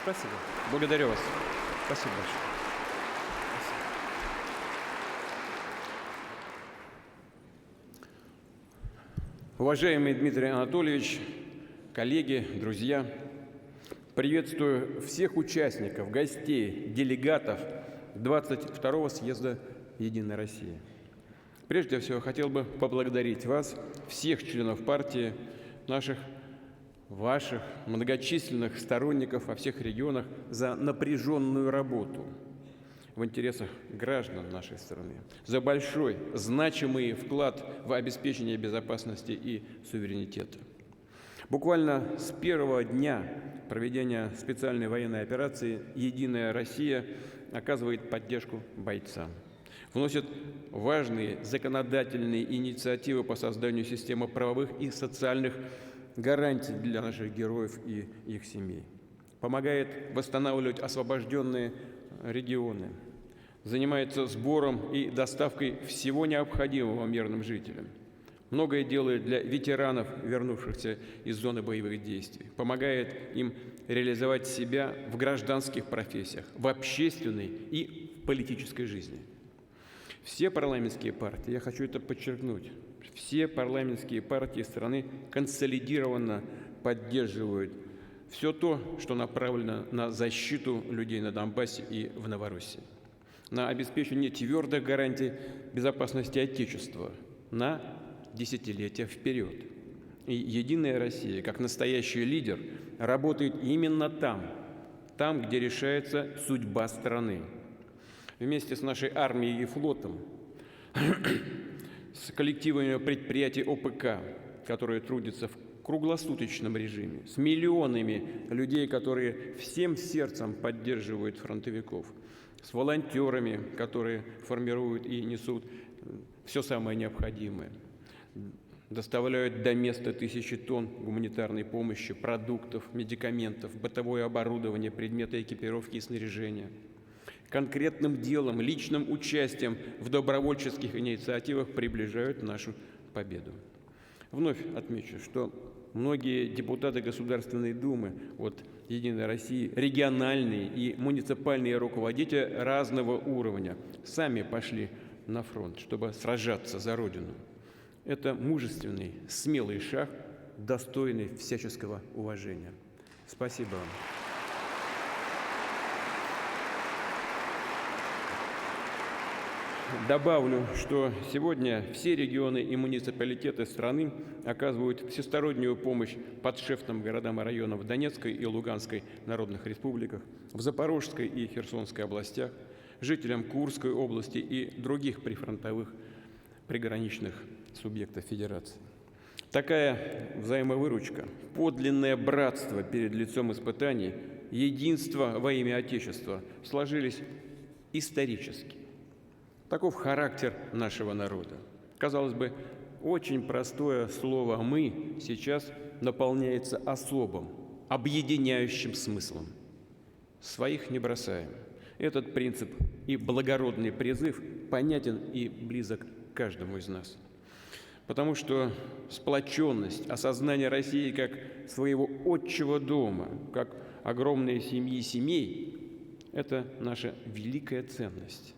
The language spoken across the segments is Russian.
Спасибо. Благодарю вас. Спасибо большое. Уважаемый Дмитрий Анатольевич, коллеги, друзья, приветствую всех участников, гостей, делегатов 22-го съезда «Единой России». Прежде всего, хотел бы поблагодарить вас, всех членов партии, ваших многочисленных сторонников во всех регионах за напряженную работу в интересах граждан нашей страны, за большой, значимый вклад в обеспечение безопасности и суверенитета. Буквально с первого дня проведения специальной военной операции «Единая Россия» оказывает поддержку бойцам, вносит важные законодательные инициативы по созданию системы правовых и социальных гарантий для наших героев и их семей, помогает восстанавливать освобожденные регионы, занимается сбором и доставкой всего необходимого мирным жителям, многое делает для ветеранов, вернувшихся из зоны боевых действий, помогает им реализовать себя в гражданских профессиях, в общественной и в политической жизни. Все парламентские партии, я хочу это подчеркнуть, все парламентские партии страны консолидированно поддерживают все то, что направлено на защиту людей на Донбассе и в Новороссии, на обеспечение твердых гарантий безопасности Отечества на десятилетия вперед. И «Единая Россия», как настоящий лидер, работает именно там, где решается судьба страны. Вместе с нашей армией и флотом, с коллективами предприятий ОПК, которые трудятся в круглосуточном режиме, с миллионами людей, которые всем сердцем поддерживают фронтовиков, с волонтерами, которые формируют и несут все самое необходимое, доставляют до места тысячи тонн гуманитарной помощи, продуктов, медикаментов, бытовое оборудование, предметы экипировки и снаряжения. Конкретным делом, личным участием в добровольческих инициативах приближают нашу победу. Вновь отмечу, что многие депутаты Государственной Думы от «Единой России», региональные и муниципальные руководители разного уровня сами пошли на фронт, чтобы сражаться за Родину. Это мужественный, смелый шаг, достойный всяческого уважения. Спасибо вам. Добавлю, что сегодня все регионы и муниципалитеты страны оказывают всестороннюю помощь подшефным городам и районам в Донецкой и Луганской народных республиках, в Запорожской и Херсонской областях, жителям Курской области и других прифронтовых приграничных субъектов Федерации. Такая взаимовыручка, подлинное братство перед лицом испытаний, единство во имя Отечества сложились исторически. Таков характер нашего народа. Казалось бы, очень простое слово «мы» сейчас наполняется особым, объединяющим смыслом. Своих не бросаем. Этот принцип и благородный призыв понятен и близок каждому из нас. Потому что сплоченность, осознание России как своего отчего дома, как огромной семьи семей – это наша великая ценность.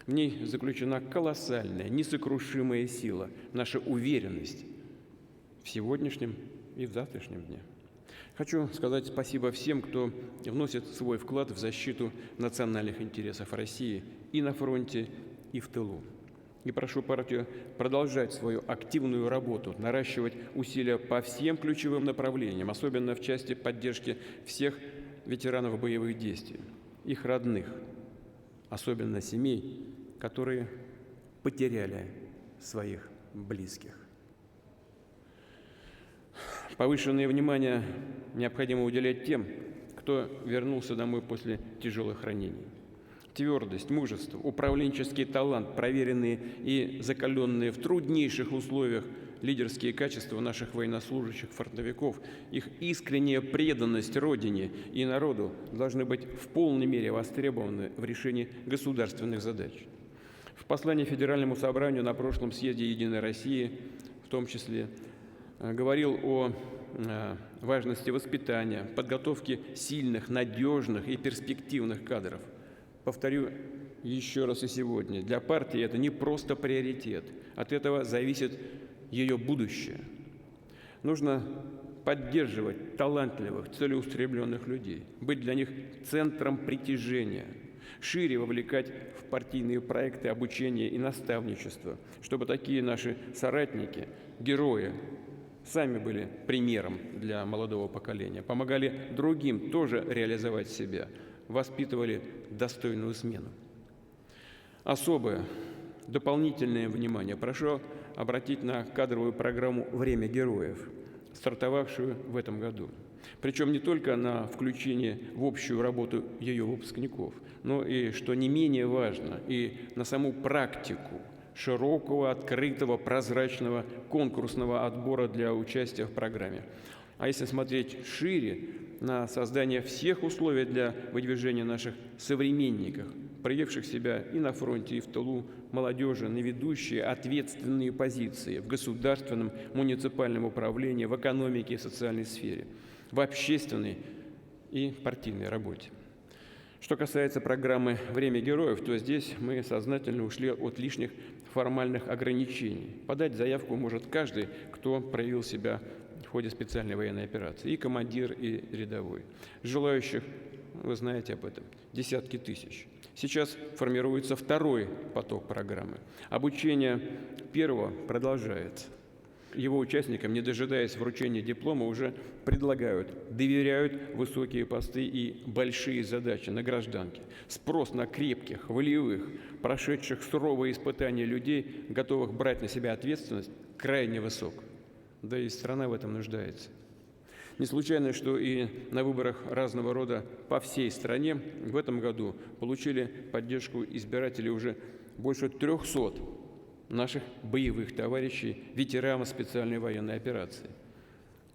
В ней заключена колоссальная, несокрушимая сила, наша уверенность в сегодняшнем и в завтрашнем дне. Хочу сказать спасибо всем, кто вносит свой вклад в защиту национальных интересов России и на фронте, и в тылу. И прошу партию продолжать свою активную работу, наращивать усилия по всем ключевым направлениям, особенно в части поддержки всех ветеранов боевых действий, их родных, особенно семей, которые потеряли своих близких. Повышенное внимание необходимо уделять тем, кто вернулся домой после тяжелых ранений. Твердость, мужество, управленческий талант, проверенные и закаленные в труднейших условиях лидерские качества наших военнослужащих, фронтовиков, их искренняя преданность Родине и народу должны быть в полной мере востребованы в решении государственных задач. В послании Федеральному собранию на прошлом съезде «Единой России» в том числе говорил о важности воспитания, подготовки сильных, надежных и перспективных кадров. Повторю еще раз и сегодня, для партии это не просто приоритет, от этого зависит ее будущее. Нужно поддерживать талантливых, целеустремленных людей, быть для них центром притяжения, шире вовлекать в партийные проекты обучения и наставничества, чтобы такие наши соратники, герои, сами были примером для молодого поколения, помогали другим тоже реализовать себя, воспитывали достойную смену. Особое, дополнительное внимание прошу обратить на кадровую программу «Время героев», стартовавшую в этом году. Причем не только на включение в общую работу ее выпускников, но и, что не менее важно, и на саму практику широкого, открытого, прозрачного конкурсного отбора для участия в программе. А если смотреть шире, на создание всех условий для выдвижения наших современников, проявивших себя и на фронте, и в тылу, молодежи на ведущие ответственные позиции в государственном, муниципальном управлении, в экономике и социальной сфере, в общественной и партийной работе. Что касается программы «Время героев», то здесь мы сознательно ушли от лишних формальных ограничений. Подать заявку может каждый, кто проявил себя в ходе специальной военной операции, и командир, и рядовой. Желающих, вы знаете об этом, десятки тысяч. Сейчас формируется второй поток программы. Обучение первого продолжается. Его участникам, не дожидаясь вручения диплома, уже предлагают, доверяют высокие посты и большие задачи на гражданке. Спрос на крепких, волевых, прошедших суровые испытания людей, готовых брать на себя ответственность, крайне высок. Да и страна в этом нуждается. Не случайно, что и на выборах разного рода по всей стране в этом году получили поддержку избирателей уже больше 300 наших боевых товарищей, ветеранов специальной военной операции.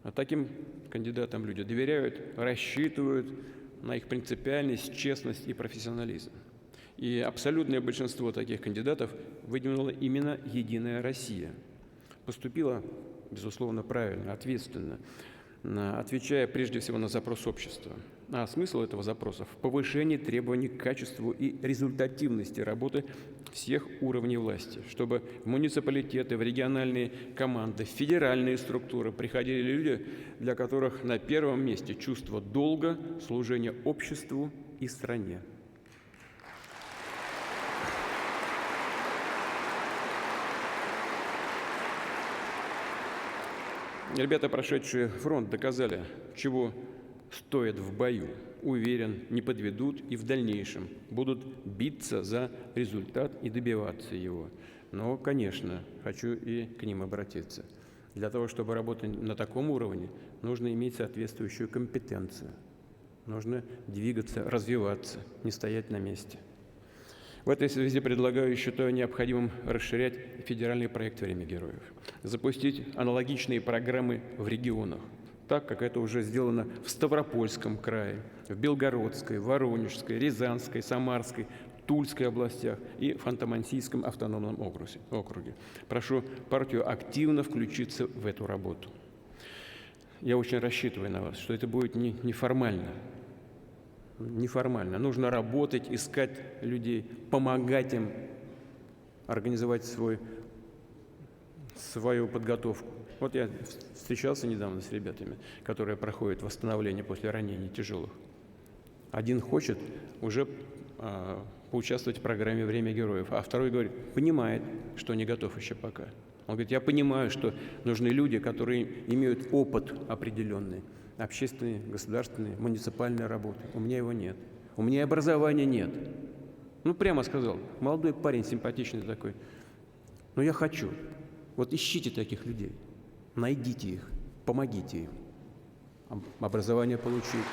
А таким кандидатам люди доверяют, рассчитывают на их принципиальность, честность и профессионализм. И абсолютное большинство таких кандидатов выдвинула именно «Единая Россия». Поступила, безусловно, правильно, ответственно, отвечая прежде всего на запрос общества. А смысл этого запроса в повышении требований к качеству и результативности работы всех уровней власти, чтобы в муниципалитеты, в региональные команды, в федеральные структуры приходили люди, для которых на первом месте чувство долга, служение обществу и стране. Ребята, прошедшие фронт, доказали, чего стоят в бою. Уверен, не подведут и в дальнейшем будут биться за результат и добиваться его. Но, конечно, хочу и к ним обратиться. Для того, чтобы работать на таком уровне, нужно иметь соответствующую компетенцию. Нужно двигаться, развиваться, не стоять на месте. В этой связи предлагаю, считаю необходимым расширять федеральный проект «Время героев», запустить аналогичные программы в регионах, так как это уже сделано в Ставропольском крае, в Белгородской, Воронежской, Рязанской, Самарской, Тульской областях и в Ханты-Мансийском автономном округе. Прошу партию активно включиться в эту работу. Я очень рассчитываю на вас, что это будет неформально. Неформально. Нужно работать, искать людей, помогать им организовать свою подготовку. Вот я встречался недавно с ребятами, которые проходят восстановление после ранений тяжелых. Один хочет уже поучаствовать в программе «Время героев», а второй говорит, понимает, что не готов еще пока. Он говорит, я понимаю, что нужны люди, которые имеют опыт определенный, общественной, государственной, муниципальной работы. У меня его нет. У меня образования нет. Ну, прямо сказал, молодой парень, симпатичный такой. Но я хочу. Вот ищите таких людей, найдите их, помогите им. Образование получить,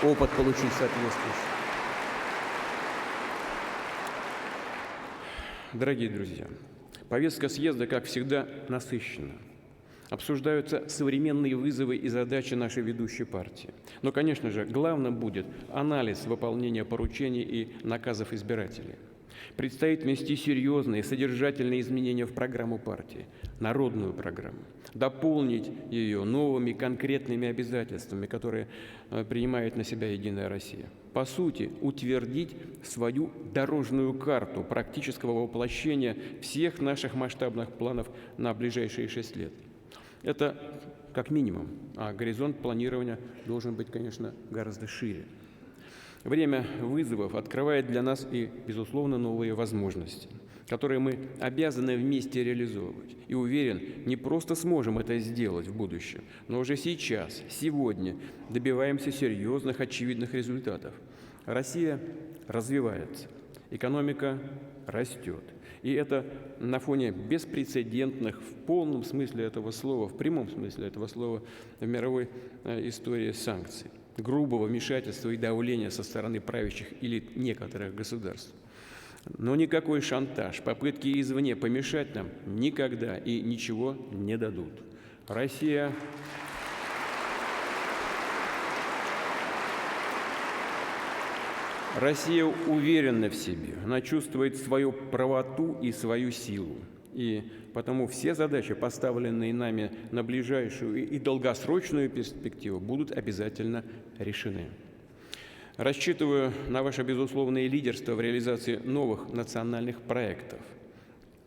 опыт получить соответствующий. Дорогие друзья, повестка съезда, как всегда, насыщена. Обсуждаются современные вызовы и задачи нашей ведущей партии. Но, конечно же, главным будет анализ выполнения поручений и наказов избирателей. Предстоит внести серьезные содержательные изменения в программу партии, народную программу, дополнить ее новыми конкретными обязательствами, которые принимает на себя «Единая Россия». По сути, утвердить свою дорожную карту практического воплощения всех наших масштабных планов на ближайшие 6 лет. Это как минимум, а горизонт планирования должен быть, конечно, гораздо шире. Время вызовов открывает для нас и, безусловно, новые возможности, которые мы обязаны вместе реализовывать. И уверен, не просто сможем это сделать в будущем, но уже сейчас, сегодня добиваемся серьезных, очевидных результатов. Россия развивается, экономика растет. И это на фоне беспрецедентных, в полном смысле этого слова, в прямом смысле этого слова, в мировой истории санкций, грубого вмешательства и давления со стороны правящих элит некоторых государств. Но никакой шантаж, попытки извне помешать нам никогда и ничего не дадут. Россия уверена в себе, она чувствует свою правоту и свою силу. И потому все задачи, поставленные нами на ближайшую и долгосрочную перспективу, будут обязательно решены. Рассчитываю на ваше безусловное лидерство в реализации новых национальных проектов.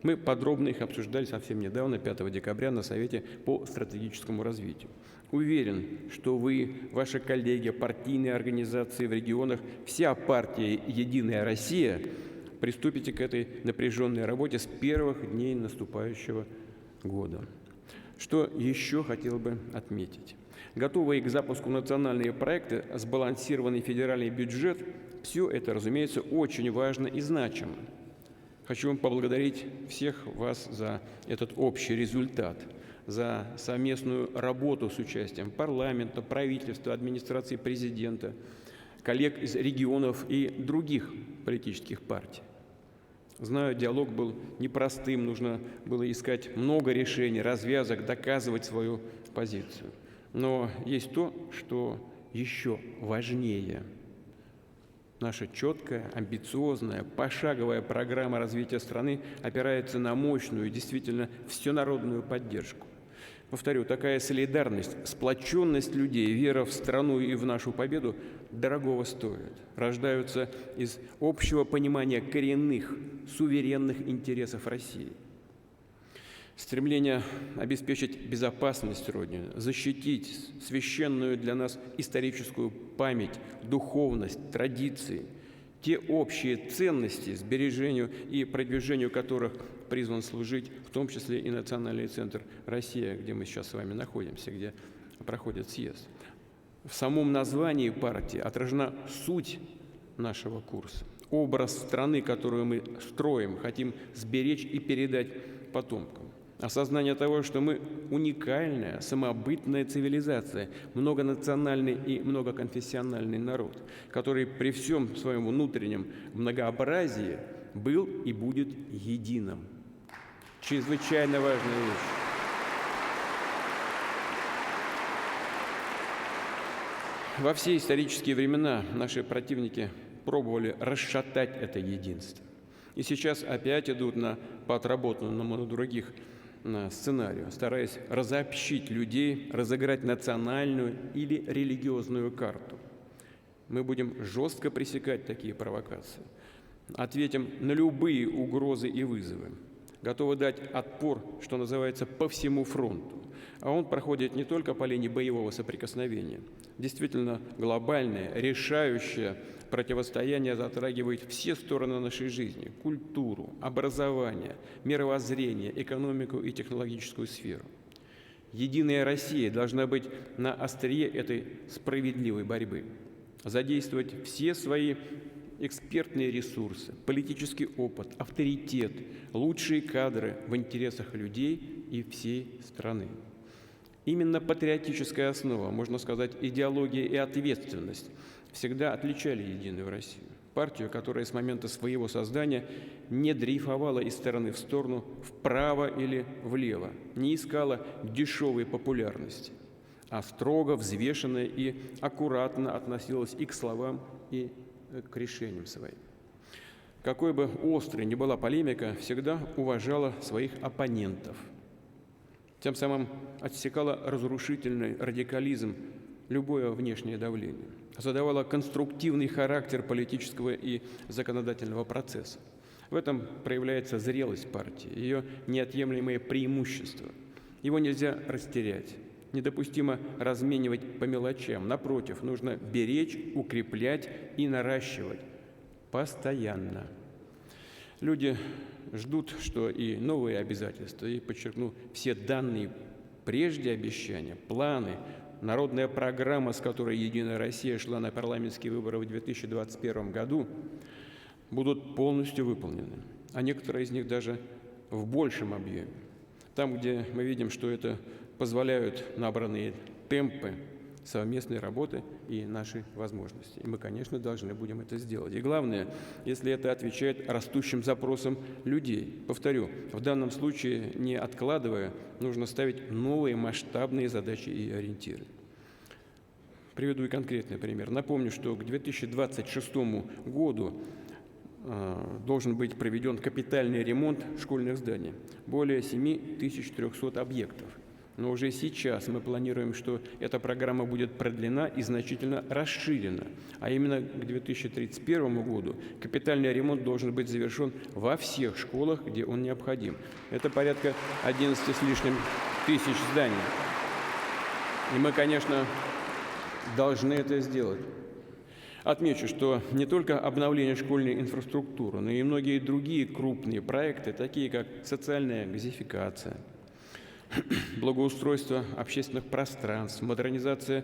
Мы подробно их обсуждали совсем недавно, 5 декабря, на Совете по стратегическому развитию. Уверен, что вы, ваши коллеги, партийные организации в регионах, вся партия «Единая Россия» приступите к этой напряженной работе с первых дней наступающего года. Что еще хотел бы отметить? Готовые к запуску национальные проекты, сбалансированный федеральный бюджет – все это, разумеется, очень важно и значимо. Хочу поблагодарить всех вас за этот общий результат, за совместную работу с участием парламента, правительства, администрации президента, коллег из регионов и других политических партий. Знаю, диалог был непростым, нужно было искать много решений, развязок, доказывать свою позицию. Но есть то, что еще важнее. Наша четкая, амбициозная, пошаговая программа развития страны опирается на мощную, действительно всенародную поддержку. Повторю, такая солидарность, сплоченность людей, вера в страну и в нашу победу дорогого стоит. Рождаются из общего понимания коренных, суверенных интересов России. Стремление обеспечить безопасность Родины, защитить священную для нас историческую память, духовность, традиции, те общие ценности, сбережению и продвижению которых призван служить, в том числе и Национальный центр «Россия», где мы сейчас с вами находимся, где проходит съезд. В самом названии партии отражена суть нашего курса, образ страны, которую мы строим, хотим сберечь и передать потомкам. Осознание того, что мы уникальная, самобытная цивилизация, многонациональный и многоконфессиональный народ, который при всем своем внутреннем многообразии был и будет единым. Чрезвычайно важная вещь. Во все исторические времена наши противники пробовали расшатать это единство. И сейчас опять идут по отработанному на других сценарию, стараясь разобщить людей, разыграть национальную или религиозную карту. Мы будем жестко пресекать такие провокации. Ответим на любые угрозы и вызовы. Готовы дать отпор, что называется, по всему фронту. А он проходит не только по линии боевого соприкосновения. Действительно, глобальное, решающее противостояние затрагивает все стороны нашей жизни – культуру, образование, мировоззрение, экономику и технологическую сферу. Единая Россия должна быть на острие этой справедливой борьбы, задействовать все свои экспертные ресурсы, политический опыт, авторитет, лучшие кадры в интересах людей и всей страны. Именно патриотическая основа, можно сказать, идеология и ответственность всегда отличали Единую Россию. Партию, которая с момента своего создания не дрейфовала из стороны в сторону, вправо или влево, не искала дешевой популярности, а строго, взвешенно и аккуратно относилась и к словам, и к решениям своим. какой бы острой ни была полемика, всегда уважала своих оппонентов. Тем самым отсекала разрушительный радикализм, любое внешнее давление, задавала конструктивный характер политического и законодательного процесса. В этом проявляется зрелость партии, ее неотъемлемое преимущество. Его нельзя растерять, недопустимо разменивать по мелочам. Напротив, нужно беречь, укреплять и наращивать постоянно. Люди ждут, что и новые обязательства, и, подчеркну, все данные прежде обещания, планы, народная программа, с которой «Единая Россия» шла на парламентские выборы в 2021 году, будут полностью выполнены, а некоторые из них даже в большем объеме. Там, где мы видим, что это позволяют набранные темпы совместной работы и наши возможности. И мы, конечно, должны будем это сделать. И главное, если это отвечает растущим запросам людей. Повторю, в данном случае, не откладывая, нужно ставить новые масштабные задачи и ориентиры. Приведу и конкретный пример. Напомню, что к 2026 году должен быть проведен капитальный ремонт школьных зданий. Более 7300 объектов. Но уже сейчас мы планируем, что эта программа будет продлена и значительно расширена. А именно к 2031 году капитальный ремонт должен быть завершен во всех школах, где он необходим. Это порядка 11 с лишним тысяч зданий. И мы, конечно, должны это сделать. Отмечу, что не только обновление школьной инфраструктуры, но и многие другие крупные проекты, такие как социальная газификация, благоустройство общественных пространств, модернизация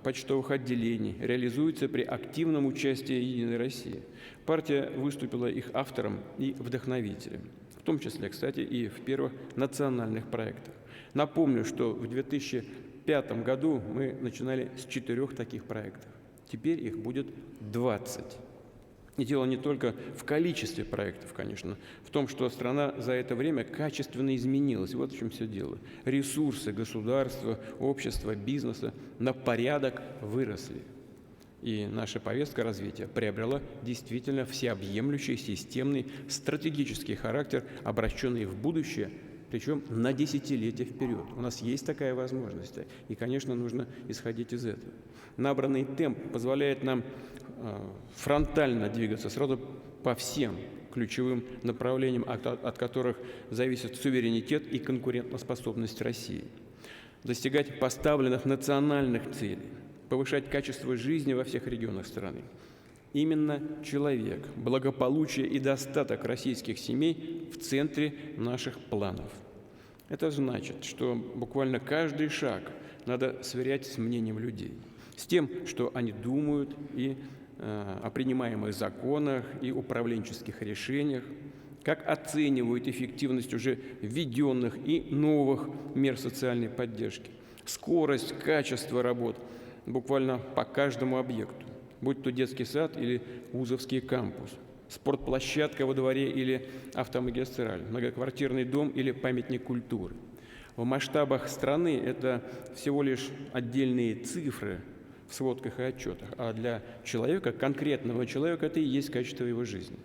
почтовых отделений, реализуются при активном участии «Единой России». Партия выступила их автором и вдохновителем, в том числе, кстати, и в первых национальных проектах. Напомню, что в 2005 году мы начинали с 4 таких проектов. Теперь их будет 20. И дело не только в количестве проектов, конечно, в том, что страна за это время качественно изменилась. Вот в чем все дело. Ресурсы государства, общества, бизнеса на порядок выросли. И наша повестка развития приобрела действительно всеобъемлющий, системный, стратегический характер, обращенный в будущее, причем на десятилетия вперед. У нас есть такая возможность, и, конечно, нужно исходить из этого. Набранный темп позволяет нам фронтально двигаться сразу по всем ключевым направлениям, от которых зависит суверенитет и конкурентоспособность России. Достигать поставленных национальных целей, повышать качество жизни во всех регионах страны. Именно человек, благополучие и достаток российских семей в центре наших планов. Это значит, что буквально каждый шаг надо сверять с мнением людей, с тем, что они думают и о принимаемых законах и управленческих решениях, как оценивают эффективность уже введенных и новых мер социальной поддержки, скорость, качество работ буквально по каждому объекту, будь то детский сад или вузовский кампус, спортплощадка во дворе или автомагистраль, многоквартирный дом или памятник культуры. В масштабах страны это всего лишь отдельные цифры в сводках и отчетах, а для человека, конкретного человека, это и есть качество его жизни.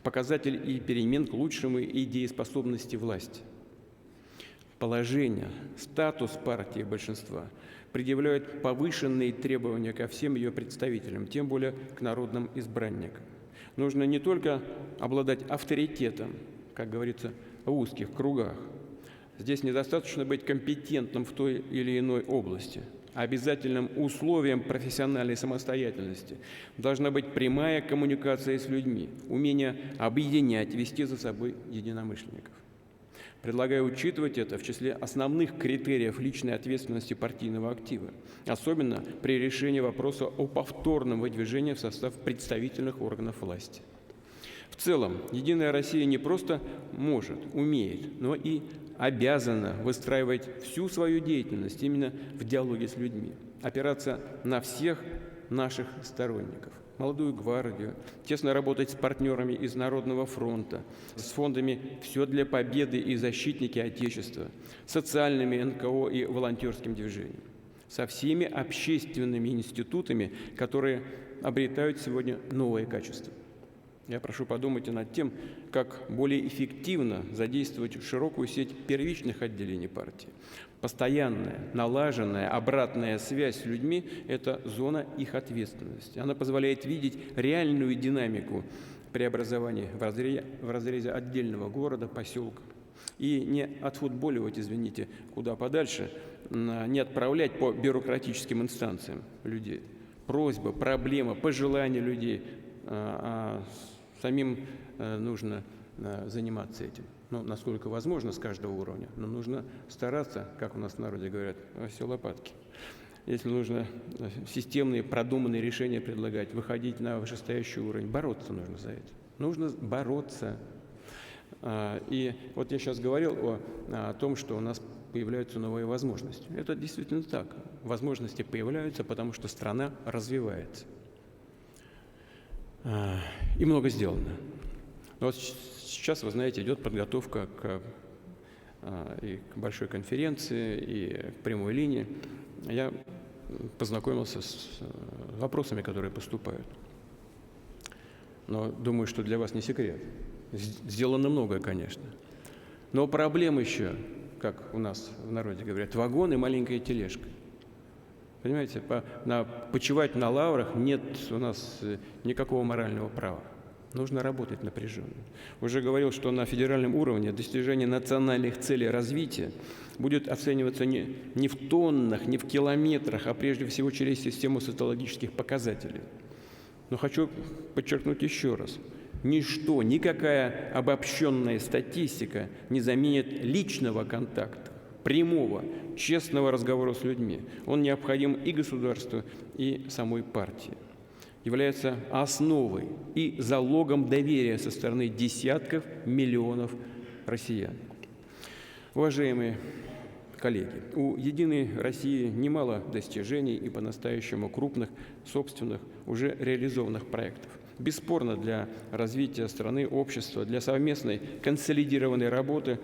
Показатель и перемен к лучшему и дееспособности власти. Положение, статус партии большинства предъявляют повышенные требования ко всем ее представителям, тем более к народным избранникам. Нужно не только обладать авторитетом, как говорится, в узких кругах. Здесь недостаточно быть компетентным в той или иной области. Обязательным условием профессиональной самостоятельности должна быть прямая коммуникация с людьми, умение объединять, вести за собой единомышленников. Предлагаю учитывать это в числе основных критериев личной ответственности партийного актива, особенно при решении вопроса о повторном выдвижении в состав представительных органов власти. В целом, «Единая Россия» не просто может, умеет, но и обязана выстраивать всю свою деятельность именно в диалоге с людьми, опираться на всех наших сторонников. Молодую гвардию, тесно работать с партнерами из Народного фронта, с фондами «Все для победы» и «Защитники Отечества», социальными НКО и волонтерским движением, со всеми общественными институтами, которые обретают сегодня новое качество. Я прошу подумать и над тем, как более эффективно задействовать широкую сеть первичных отделений партии. Постоянная, налаженная обратная связь с людьми – это зона их ответственности. Она позволяет видеть реальную динамику преобразований в разрезе отдельного города, поселка. И не отфутболивать, извините, куда подальше, не отправлять по бюрократическим инстанциям людей. Просьба, проблема, пожелания людей, а самим нужно заниматься этим. Ну, насколько возможно, с каждого уровня, но нужно стараться, как у нас в народе говорят, во все лопатки. Если нужно системные, продуманные решения предлагать, выходить на вышестоящий уровень, бороться нужно за это. Нужно бороться. И вот я сейчас говорил о том, что у нас появляются новые возможности. Это действительно так. Возможности появляются, потому что страна развивается. И много сделано. Но вот сейчас, вы знаете, идет подготовка и к большой конференции, и к прямой линии. Я познакомился с вопросами, которые поступают. Но думаю, что для вас не секрет. Сделано многое, конечно. Но проблем еще, как у нас в народе говорят, вагон и маленькая тележка. Понимаете, почивать на лаврах нет у нас никакого морального права. Нужно работать напряженно. Уже говорил, что на федеральном уровне достижение национальных целей развития будет оцениваться не в тоннах, не в километрах, а прежде всего через систему социологических показателей. Но хочу подчеркнуть еще раз. Ничто, никакая обобщенная статистика не заменит личного контакта, прямого, честного разговора с людьми. Он необходим и государству, и самой партии. Является основой и залогом доверия со стороны десятков миллионов россиян. Уважаемые коллеги, у «Единой России» немало достижений и по-настоящему крупных, собственных, уже реализованных проектов. Бесспорно, для развития страны, общества, для совместной консолидированной работы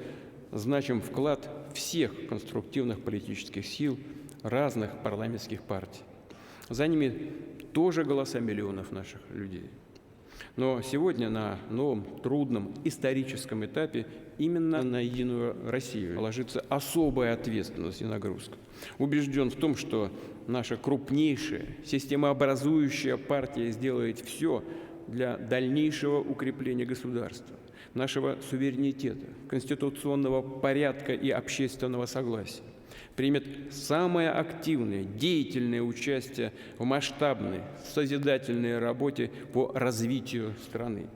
значим вклад всех конструктивных политических сил разных парламентских партий. За ними тоже голоса миллионов наших людей. Но сегодня на новом, трудном, историческом этапе именно на «Единую Россию» ложится особая ответственность и нагрузка. Убежден в том, что наша крупнейшая, системообразующая партия сделает все для дальнейшего укрепления государства, нашего суверенитета, конституционного порядка и общественного согласия. Примет самое активное, деятельное участие в масштабной, созидательной работе по развитию страны,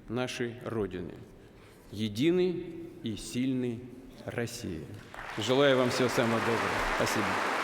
нашей Родины, единой и сильной России. Желаю вам всего самого доброго. Спасибо.